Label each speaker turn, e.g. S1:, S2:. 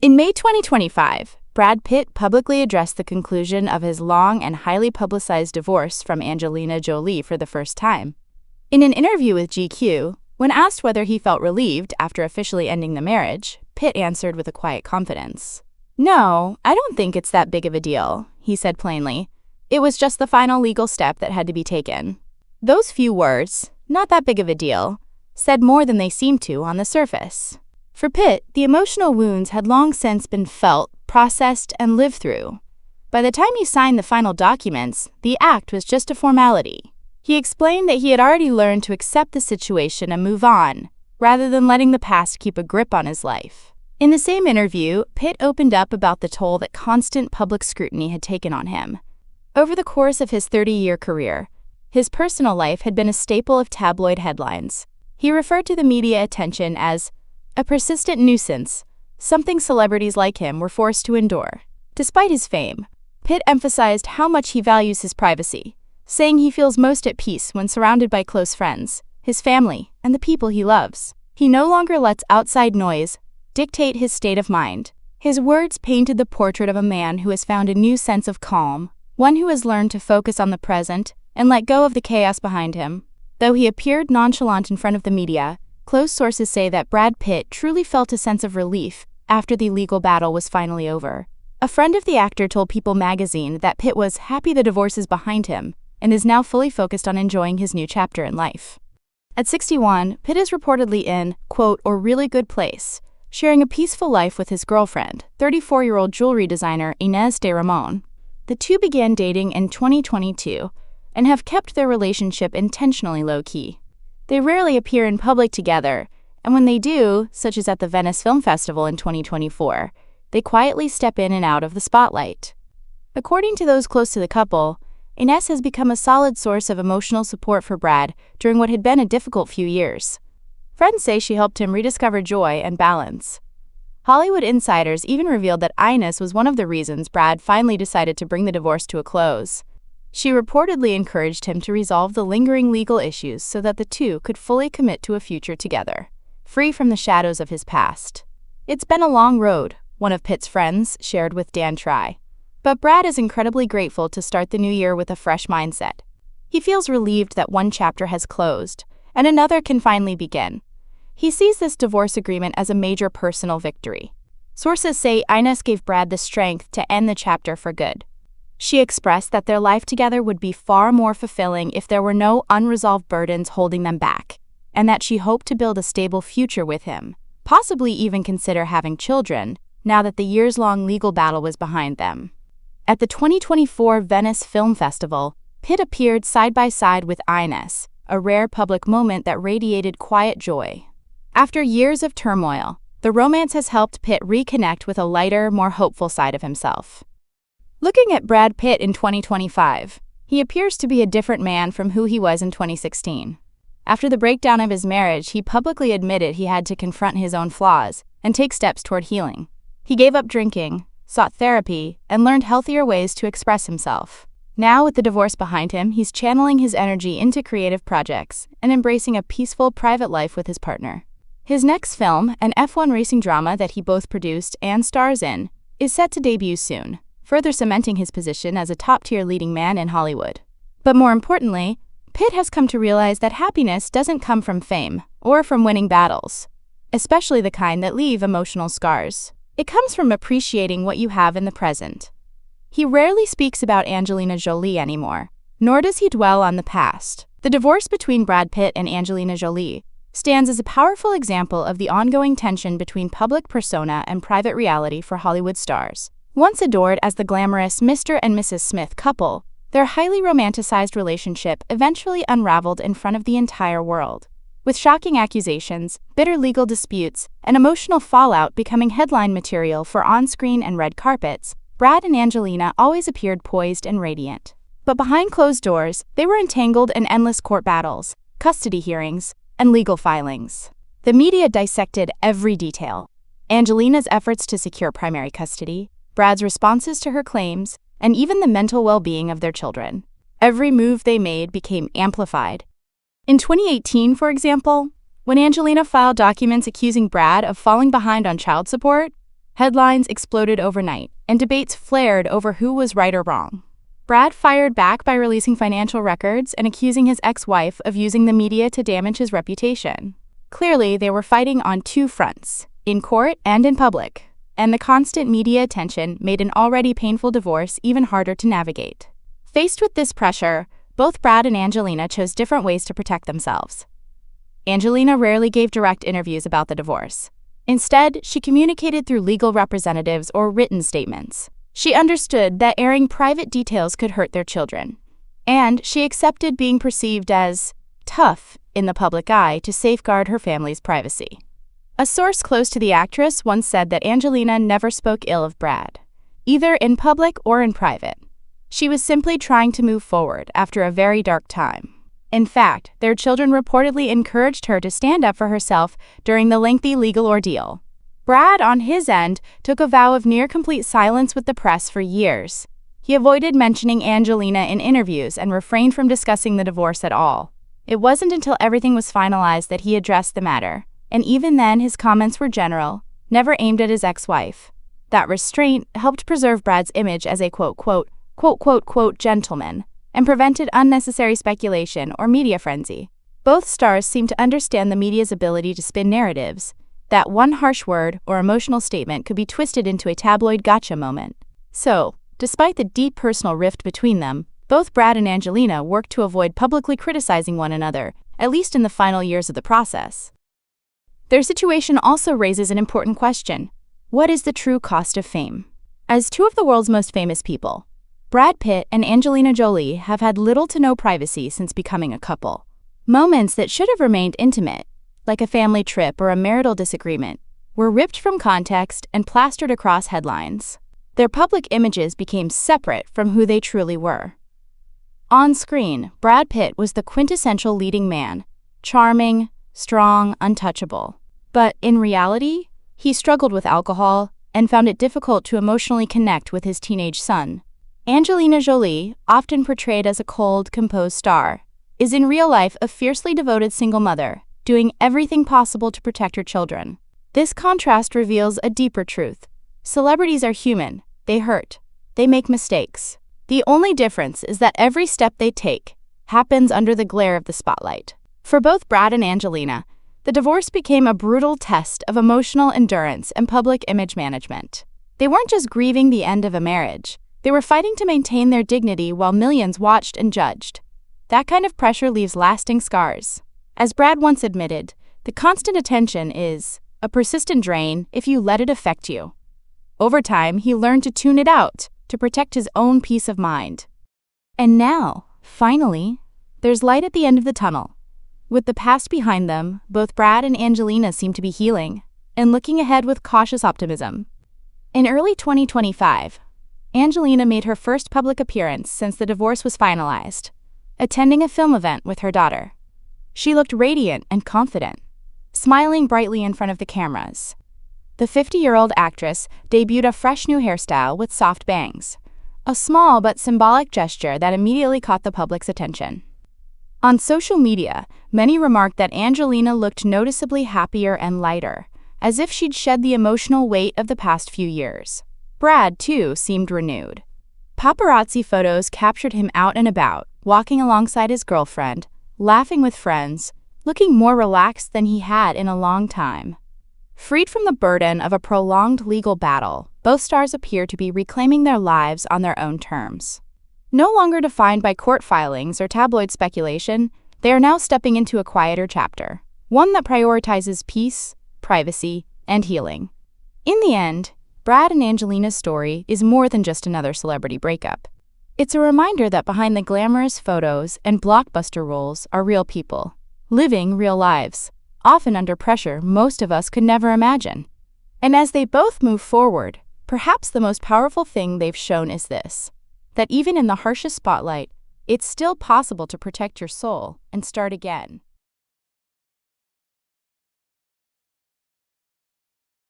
S1: In May 2025, Brad Pitt publicly addressed the conclusion of his long and highly publicized divorce from Angelina Jolie for the first time. In an interview with GQ, when asked whether he felt relieved after officially ending the marriage, Pitt answered with a quiet confidence. "No, I don't think it's that big of a deal," he said plainly. "It was just the final legal step that had to be taken." Those few words, "not that big of a deal," said more than they seemed to on the surface. For Pitt, the emotional wounds had long since been felt, processed, and lived through. By the time he signed the final documents, the act was just a formality. He explained that he had already learned to accept the situation and move on, rather than letting the past keep a grip on his life. In the same interview, Pitt opened up about the toll that constant public scrutiny had taken on him. Over the course of his 30-year career, his personal life had been a staple of tabloid headlines. He referred to the media attention as a persistent nuisance, something celebrities like him were forced to endure. Despite his fame, Pitt emphasized how much he values his privacy, saying he feels most at peace when surrounded by close friends, his family, and the people he loves. He no longer lets outside noise dictate his state of mind. His words painted the portrait of a man who has found a new sense of calm, one who has learned to focus on the present and let go of the chaos behind him. Though he appeared nonchalant in front of the media, close sources say that Brad Pitt truly felt a sense of relief after the legal battle was finally over. A friend of the actor told People magazine that Pitt was happy the divorce is behind him and is now fully focused on enjoying his new chapter in life. At 61, Pitt is reportedly in, quote, "a really good place," sharing a peaceful life with his girlfriend, 34-year-old jewelry designer Inés de Ramón. The two began dating in 2022 and have kept their relationship intentionally low-key. They rarely appear in public together, and when they do, such as at the Venice Film Festival in 2024, they quietly step in and out of the spotlight. According to those close to the couple, Inés has become a solid source of emotional support for Brad during what had been a difficult few years. Friends say she helped him rediscover joy and balance. Hollywood insiders even revealed that Inés was one of the reasons Brad finally decided to bring the divorce to a close. She reportedly encouraged him to resolve the lingering legal issues so that the two could fully commit to a future together, free from the shadows of his past. "It's been a long road," one of Pitt's friends shared with Dan Try. But Brad is incredibly grateful to start the new year with a fresh mindset. He feels relieved that one chapter has closed, and another can finally begin. He sees this divorce agreement as a major personal victory. Sources say Inés gave Brad the strength to end the chapter for good. She expressed that their life together would be far more fulfilling if there were no unresolved burdens holding them back, and that she hoped to build a stable future with him, possibly even consider having children, now that the years-long legal battle was behind them. At the 2024 Venice Film Festival, Pitt appeared side by side with Inés, a rare public moment that radiated quiet joy. After years of turmoil, the romance has helped Pitt reconnect with a lighter, more hopeful side of himself. Looking at Brad Pitt in 2025, he appears to be a different man from who he was in 2016. After the breakdown of his marriage, he publicly admitted he had to confront his own flaws and take steps toward healing. He gave up drinking, sought therapy, and learned healthier ways to express himself. Now, with the divorce behind him, he's channeling his energy into creative projects and embracing a peaceful private life with his partner. His next film, an F1 racing drama that he both produced and stars in, is set to debut soon, further cementing his position as a top-tier leading man in Hollywood. But more importantly, Pitt has come to realize that happiness doesn't come from fame or from winning battles, especially the kind that leave emotional scars. It comes from appreciating what you have in the present. He rarely speaks about Angelina Jolie anymore, nor does he dwell on the past. The divorce between Brad Pitt and Angelina Jolie stands as a powerful example of the ongoing tension between public persona and private reality for Hollywood stars. Once adored as the glamorous Mr. and Mrs. Smith couple, their highly romanticized relationship eventually unraveled in front of the entire world, with shocking accusations, bitter legal disputes, and emotional fallout becoming headline material for on-screen and red carpets. Brad and Angelina always appeared poised and radiant. But behind closed doors, they were entangled in endless court battles, custody hearings, and legal filings. The media dissected every detail: Angelina's efforts to secure primary custody, Brad's responses to her claims, and even the mental well-being of their children. Every move they made became amplified. In 2018, for example, when Angelina filed documents accusing Brad of falling behind on child support, Headlines exploded overnight, and debates flared over who was right or wrong. Brad fired back by releasing financial records and accusing his ex-wife of using the media to damage his reputation. Clearly, they were fighting on two fronts, in court and in public, and the constant media attention made an already painful divorce even harder to navigate. Faced with this pressure, both Brad and Angelina chose different ways to protect themselves. Angelina rarely gave direct interviews about the divorce. Instead, she communicated through legal representatives or written statements. She understood that airing private details could hurt their children, and she accepted being perceived as tough in the public eye to safeguard her family's privacy. A source close to the actress once said that Angelina never spoke ill of Brad, either in public or in private. She was simply trying to move forward after a very dark time. In fact, their children reportedly encouraged her to stand up for herself during the lengthy legal ordeal. Brad, on his end, took a vow of near-complete silence with the press for years. He avoided mentioning Angelina in interviews and refrained from discussing the divorce at all. It wasn't until everything was finalized that he addressed the matter, and even then his comments were general, never aimed at his ex-wife. That restraint helped preserve Brad's image as a quote, gentleman, and prevented unnecessary speculation or media frenzy. Both stars seemed to understand the media's ability to spin narratives, that one harsh word or emotional statement could be twisted into a tabloid gotcha moment. So, despite the deep personal rift between them, both Brad and Angelina worked to avoid publicly criticizing one another, at least in the final years of the process. Their situation also raises an important question. What is the true cost of fame? As two of the world's most famous people, Brad Pitt and Angelina Jolie have had little to no privacy since becoming a couple. Moments that should have remained intimate, like a family trip or a marital disagreement, were ripped from context and plastered across headlines. Their public images became separate from who they truly were. On screen, Brad Pitt was the quintessential leading man, charming, strong, untouchable. But in reality, he struggled with alcohol and found it difficult to emotionally connect with his teenage son. Angelina Jolie, often portrayed as a cold, composed star, is in real life a fiercely devoted single mother, doing everything possible to protect her children. This contrast reveals a deeper truth. Celebrities are human, they hurt, they make mistakes. The only difference is that every step they take happens under the glare of the spotlight. For both Brad and Angelina, the divorce became a brutal test of emotional endurance and public image management. They weren't just grieving the end of a marriage, they were fighting to maintain their dignity while millions watched and judged. That kind of pressure leaves lasting scars. As Brad once admitted, the constant attention is a persistent drain if you let it affect you. Over time, he learned to tune it out to protect his own peace of mind. And now, finally, there's light at the end of the tunnel. With the past behind them, both Brad and Angelina seem to be healing and looking ahead with cautious optimism. In early 2025, Angelina made her first public appearance since the divorce was finalized, attending a film event with her daughter. She looked radiant and confident, smiling brightly in front of the cameras. The 50-year-old actress debuted a fresh new hairstyle with soft bangs, a small but symbolic gesture that immediately caught the public's attention. On social media, many remarked that Angelina looked noticeably happier and lighter, as if she'd shed the emotional weight of the past few years. Brad, too, seemed renewed. Paparazzi photos captured him out and about, walking alongside his girlfriend, laughing with friends, looking more relaxed than he had in a long time. Freed from the burden of a prolonged legal battle, both stars appear to be reclaiming their lives on their own terms. No longer defined by court filings or tabloid speculation, they are now stepping into a quieter chapter, one that prioritizes peace, privacy, and healing. In the end, Brad and Angelina's story is more than just another celebrity breakup. It's a reminder that behind the glamorous photos and blockbuster roles are real people, living real lives, often under pressure most of us could never imagine. And as they both move forward, perhaps the most powerful thing they've shown is this: that even in the harshest spotlight, it's still possible to protect your soul and start again.